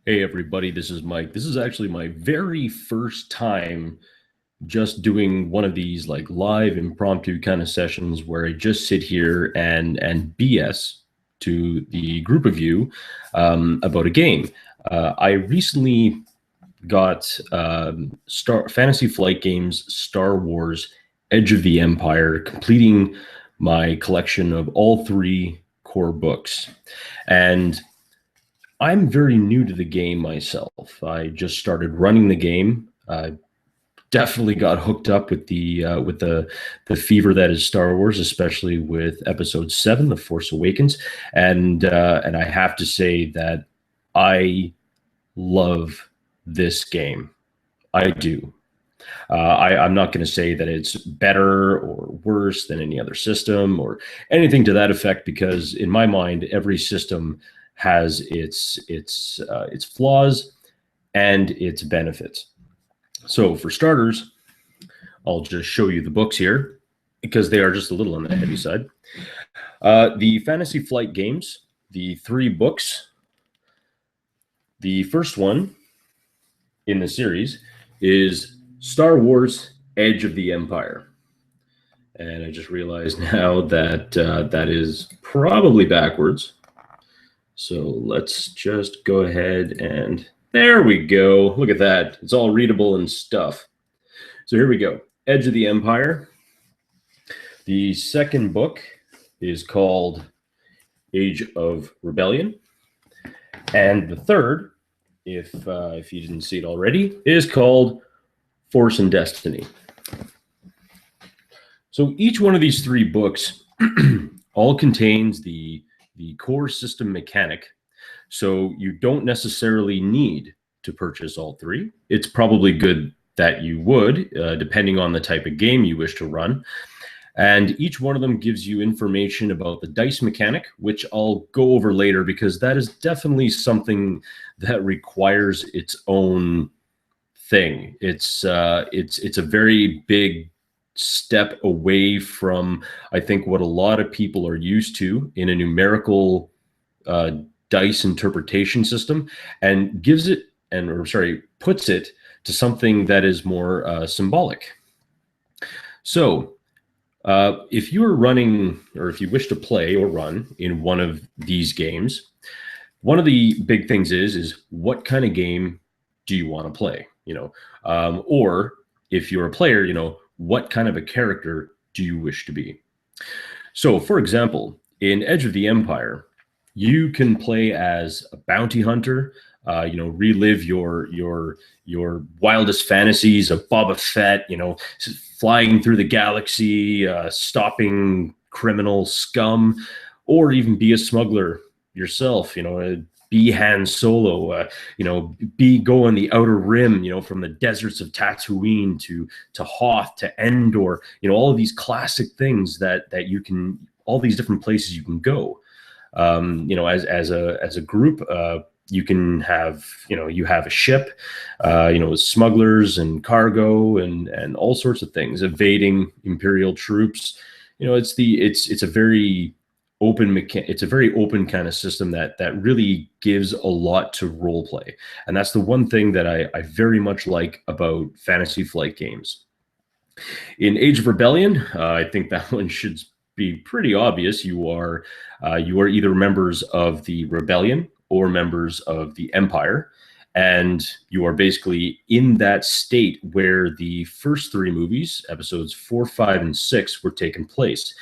Hey everybody, this is Mike. This is actually my very first time just doing one of these like live impromptu kind of sessions where I just sit here and BS to the group of you about a game. I recently got Star Fantasy Flight Games Star Wars Edge of the Empire, completing my collection of all three core books. And I'm very new to the game myself. I just started running the game. Definitely got hooked up with the fever that is Star Wars, especially with Episode 7, The Force Awakens, and I have to say that I love this game. I do. I'm not going to say that it's better or worse than any other system or anything to that effect, because in my mind, every system has its flaws and its benefits. So for starters, I'll just show you the books here because they are just a little on the heavy side. The Fantasy Flight Games, the three books. The first one in the series is Star Wars Edge of the Empire. And I just realized now that that is probably backwards. So let's just go ahead and there we go. Look at that. It's all readable and stuff. So here we go. Edge of the Empire. The second book is called Age of Rebellion. And the third, if you didn't see it already, is called Force and Destiny. So each one of these three books all contains the core system mechanic. So you don't necessarily need to purchase all three. It's probably good that you would, depending on the type of game you wish to run. And each one of them gives you information about the dice mechanic, which I'll go over later because that is definitely something that requires its own thing. It's a very big step away from, I think, what a lot of people are used to in a numerical dice interpretation system, and puts it to something that is more symbolic. So if you are running, or if you wish to play or run in one of these games, one of the big things is what kind of game do you want to play? Or if you're a player, what kind of a character do you wish to be? So, for example, in Edge of the Empire, you can play as a bounty hunter. Relive your wildest fantasies of Boba Fett. Flying through the galaxy, stopping criminal scum, or even be a smuggler yourself. Be Han Solo. Be going the Outer Rim. From the deserts of Tatooine to Hoth to Endor. All of these classic things that you can, all these different places you can go. As a group, you can have, you have a ship, with smugglers and cargo and all sorts of things, evading Imperial troops. It's a very it's a very open kind of system that really gives a lot to role play. And that's the one thing that I very much like about Fantasy Flight Games. In Age of Rebellion, I think that one should be pretty obvious. You are either members of the Rebellion or members of the Empire, and you are basically in that state where the first three movies, episodes 4, 5, and 6, were taking place.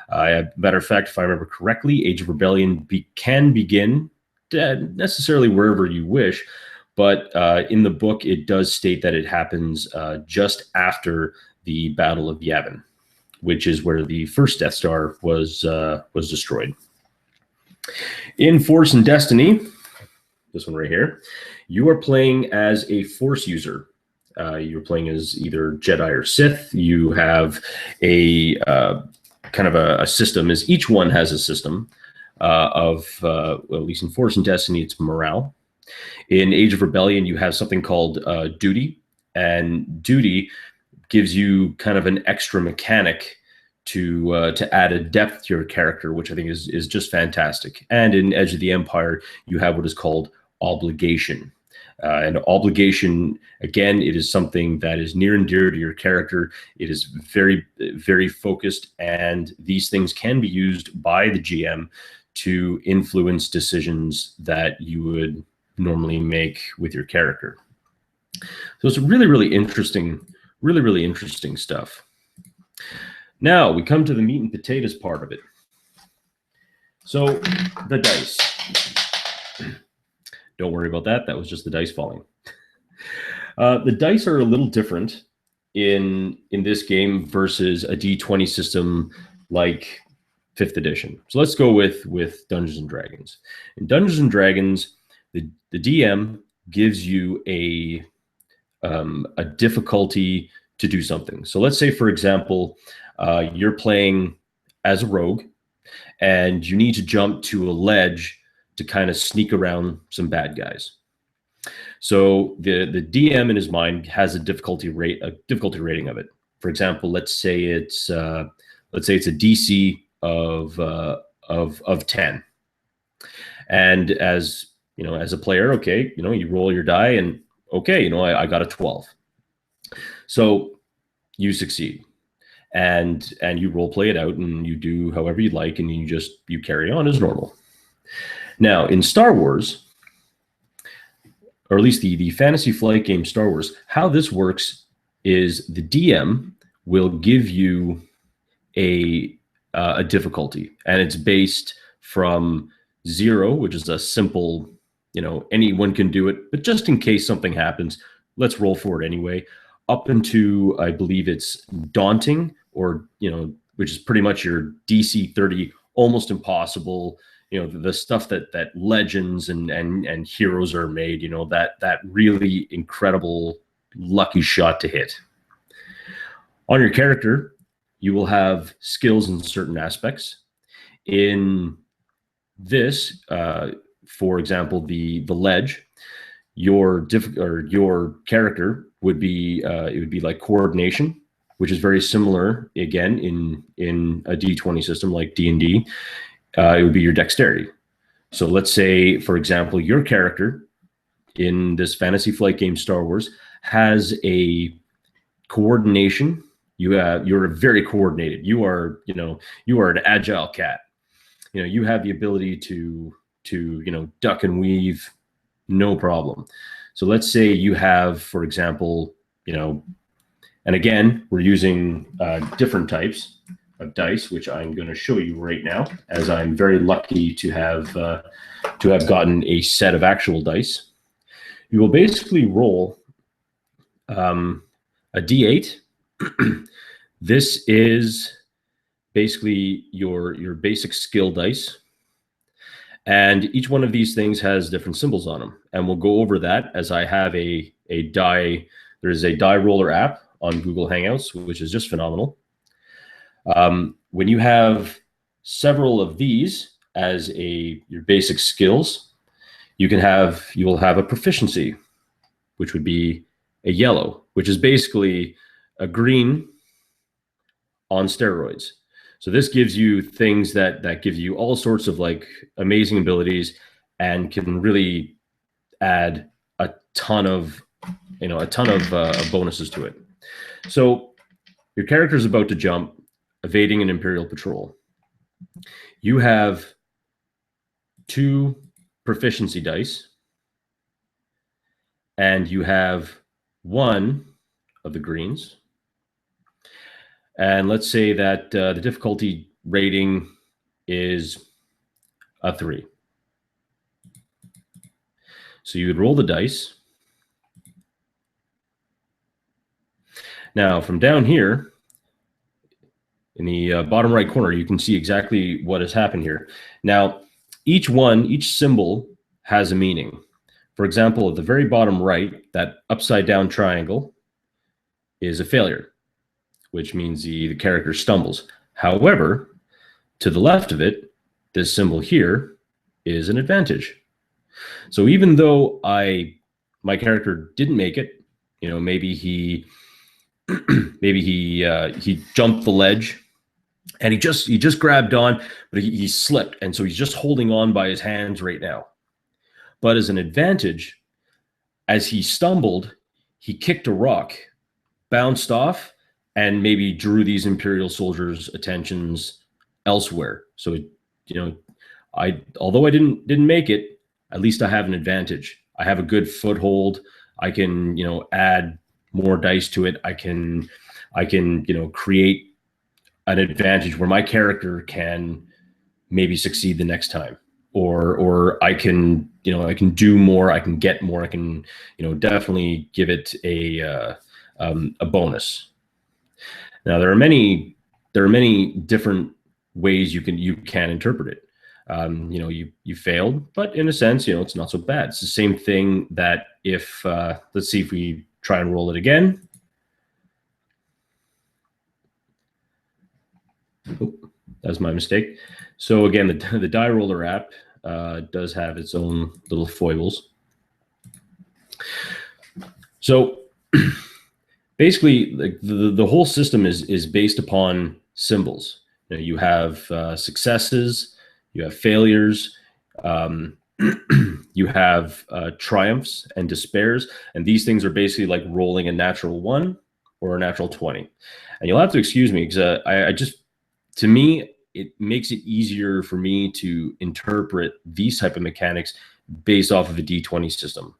Matter of fact, if I remember correctly, Age of Rebellion can begin necessarily wherever you wish, but in the book, it does state that it happens just after the Battle of Yavin, which is where the first Death Star was destroyed. In Force and Destiny, this one right here, you are playing as a Force user. You're playing as either Jedi or Sith. You have a kind of a system, as each one has a system well, at least in Force and Destiny, it's morale. In Age of Rebellion, you have something called duty, and duty gives you kind of an extra mechanic to add a depth to your character, which I think is just fantastic. And in Edge of the Empire, you have what is called obligation, And obligation, again, it is something that is near and dear to your character. It is very, very focused, and these things can be used by the GM to influence decisions that you would normally make with your character. So it's really, really interesting stuff. Now we come to the meat and potatoes part of it. So the dice. Don't worry about that. That was just the dice falling. The dice are a little different in this game versus a D20 system like 5th edition. So let's go with Dungeons and Dragons. In Dungeons and Dragons, the DM gives you a difficulty to do something. So let's say, for example, you're playing as a rogue, and you need to jump to a ledge to kind of sneak around some bad guys. So the DM in his mind has a difficulty rating of it. For example, let's say it's a DC of 10. And as you know, as a player, okay, you know, you roll your die, and okay, you know, I got a 12. So you succeed, and you role play it out, and you do however you like, and you carry on as normal. Now in Star Wars, or at least the Fantasy Flight game Star Wars, how this works is the DM will give you a difficulty, and it's based from 0, which is a simple, you know, anyone can do it, but just in case something happens, let's roll for it anyway, up into, I believe it's daunting, or, you know, which is pretty much your DC 30, almost impossible, you know, the stuff that legends and heroes are made, you know, that really incredible lucky shot to hit. On your character, you will have skills in certain aspects. In this, for example, the ledge, your character would be it would be like coordination, which is very similar again in a D20 system like D&D. It would be your dexterity. So let's say, for example, your character in this Fantasy Flight game Star Wars has a coordination. You're very coordinated. You are an agile cat. You know, you have the ability to you know, duck and weave, no problem. So let's say you have, for example, you know, and again, we're using different types of dice, which I'm going to show you right now, as I'm very lucky to have gotten a set of actual dice. You will basically roll a D8. This is basically your basic skill dice. And each one of these things has different symbols on them. And we'll go over that as I have a die. There's a die roller app on Google Hangouts, which is just phenomenal. When you have several of these as your basic skills, you will have a proficiency, which would be a yellow, which is basically a green on steroids. So this gives you things that give you all sorts of like amazing abilities, and can really add a ton of bonuses to it. So your character is about to jump, evading an Imperial patrol. You have 2 proficiency dice, and you have 1 of the greens. And let's say that the difficulty rating is a 3. So you would roll the dice. Now, from down here, in the bottom right corner, you can see exactly what has happened here. Now, each symbol has a meaning. For example, at the very bottom right, that upside down triangle is a failure, which means the character stumbles. However, to the left of it, this symbol here is an advantage. So even though my character didn't make it, you know, maybe he jumped the ledge, and he just grabbed on, but he slipped, and so he's just holding on by his hands right now. But as an advantage, as he stumbled, he kicked a rock, bounced off, and maybe drew these Imperial soldiers' attentions elsewhere. So, although I didn't make it, at least I have an advantage. I have a good foothold. I can, add more dice to it. I can, create an advantage where my character can maybe succeed the next time, or I can, I can do more. I can get more. I can, definitely give it a bonus. Now there are many different ways you can interpret it. You failed, but in a sense, it's not so bad. It's the same thing that if let's see if we try and roll it again. Oh, that was my mistake. So again, the die roller app does have its own little foibles. So basically, the whole system is based upon symbols. You have successes, you have failures, you have triumphs and despairs, and these things are basically like rolling a natural 1 or a natural 20. And you'll have to excuse me because I just, to me, it makes it easier for me to interpret these type of mechanics based off of a D20 system.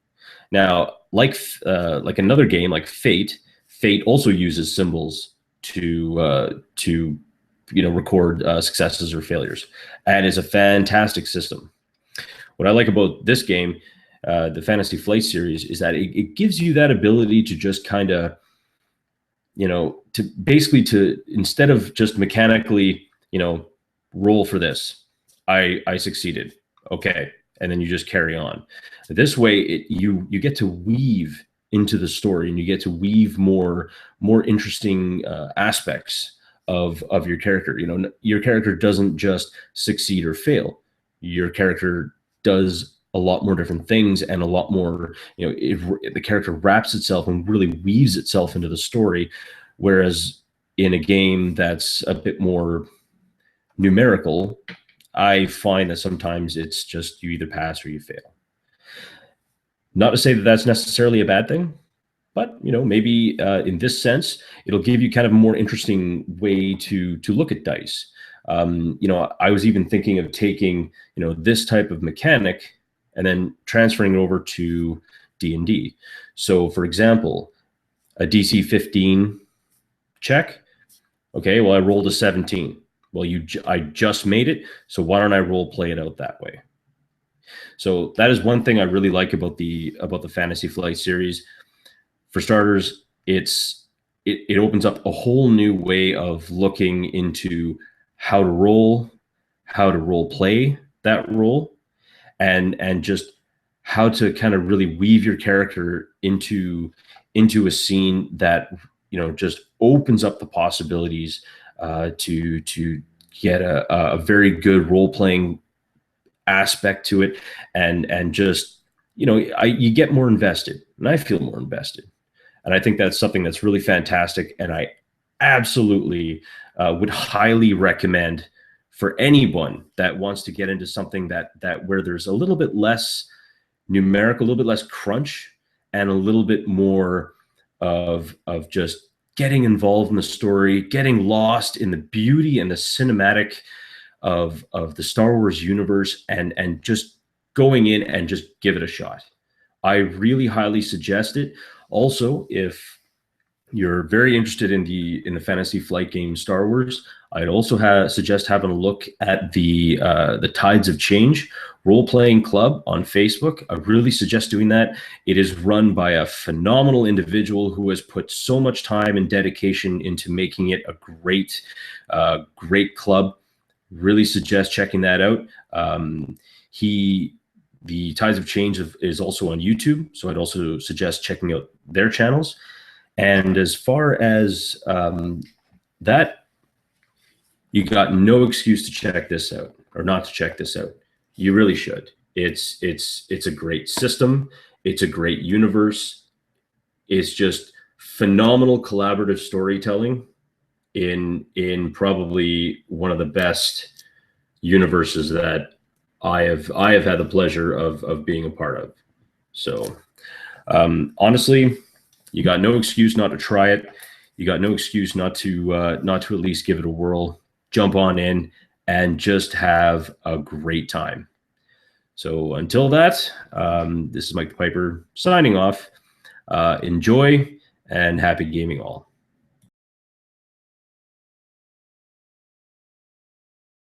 Now, like another game like Fate also uses symbols to record successes or failures, and is a fantastic system. What I like about this game, the Fantasy Flight series, is that it gives you that ability to just kind of, to basically instead of just mechanically, roll for this, I succeeded, okay, and then you just carry on. This way, you get to weave into the story, and you get to weave more interesting aspects of your character. Your character doesn't just succeed or fail. Your character does a lot more different things, and a lot more, the character wraps itself and really weaves itself into the story. Whereas in a game that's a bit more numerical, I find that sometimes it's just you either pass or you fail. Not to say that that's necessarily a bad thing, but maybe in this sense, it'll give you kind of a more interesting way to look at dice. I was even thinking of taking this type of mechanic and then transferring it over to D&D. So, for example, a DC 15 check. Okay, well, I rolled a 17. Well, I just made it, so why don't I role play it out that way? So that is one thing I really like about the Fantasy Flight series. For starters, it opens up a whole new way of looking into how to role play that role, and just how to kind of really weave your character into a scene that just opens up the possibilities to get a very good role playing aspect to it, and just you get more invested, and I feel more invested, and I think that's something that's really fantastic, and I absolutely would highly recommend for anyone that wants to get into something that where there's a little bit less numerical, a little bit less crunch, and a little bit more of just getting involved in the story, getting lost in the beauty and the cinematic of the Star Wars universe, and just going in and just give it a shot. I really highly suggest it. Also, if you're very interested in the Fantasy Flight game Star Wars, I'd also suggest having a look at the Tides of Change role-playing club on Facebook. I really suggest doing that. It is run by a phenomenal individual who has put so much time and dedication into making it a great club. Really suggest checking that out. The Tides of Change is also on YouTube, so I'd also suggest checking out their channels. And as far as that, you got no excuse to check this out or not to check this out. You really should. It's a great system. It's a great universe. It's just phenomenal collaborative storytelling in probably one of the best universes that I have had the pleasure of being a part of. So Honestly, you got no excuse not to try it. You got no excuse not to at least give it a whirl. Jump on in and just have a great time. So until that, this is Mike the Piper signing off. Enjoy and happy gaming all.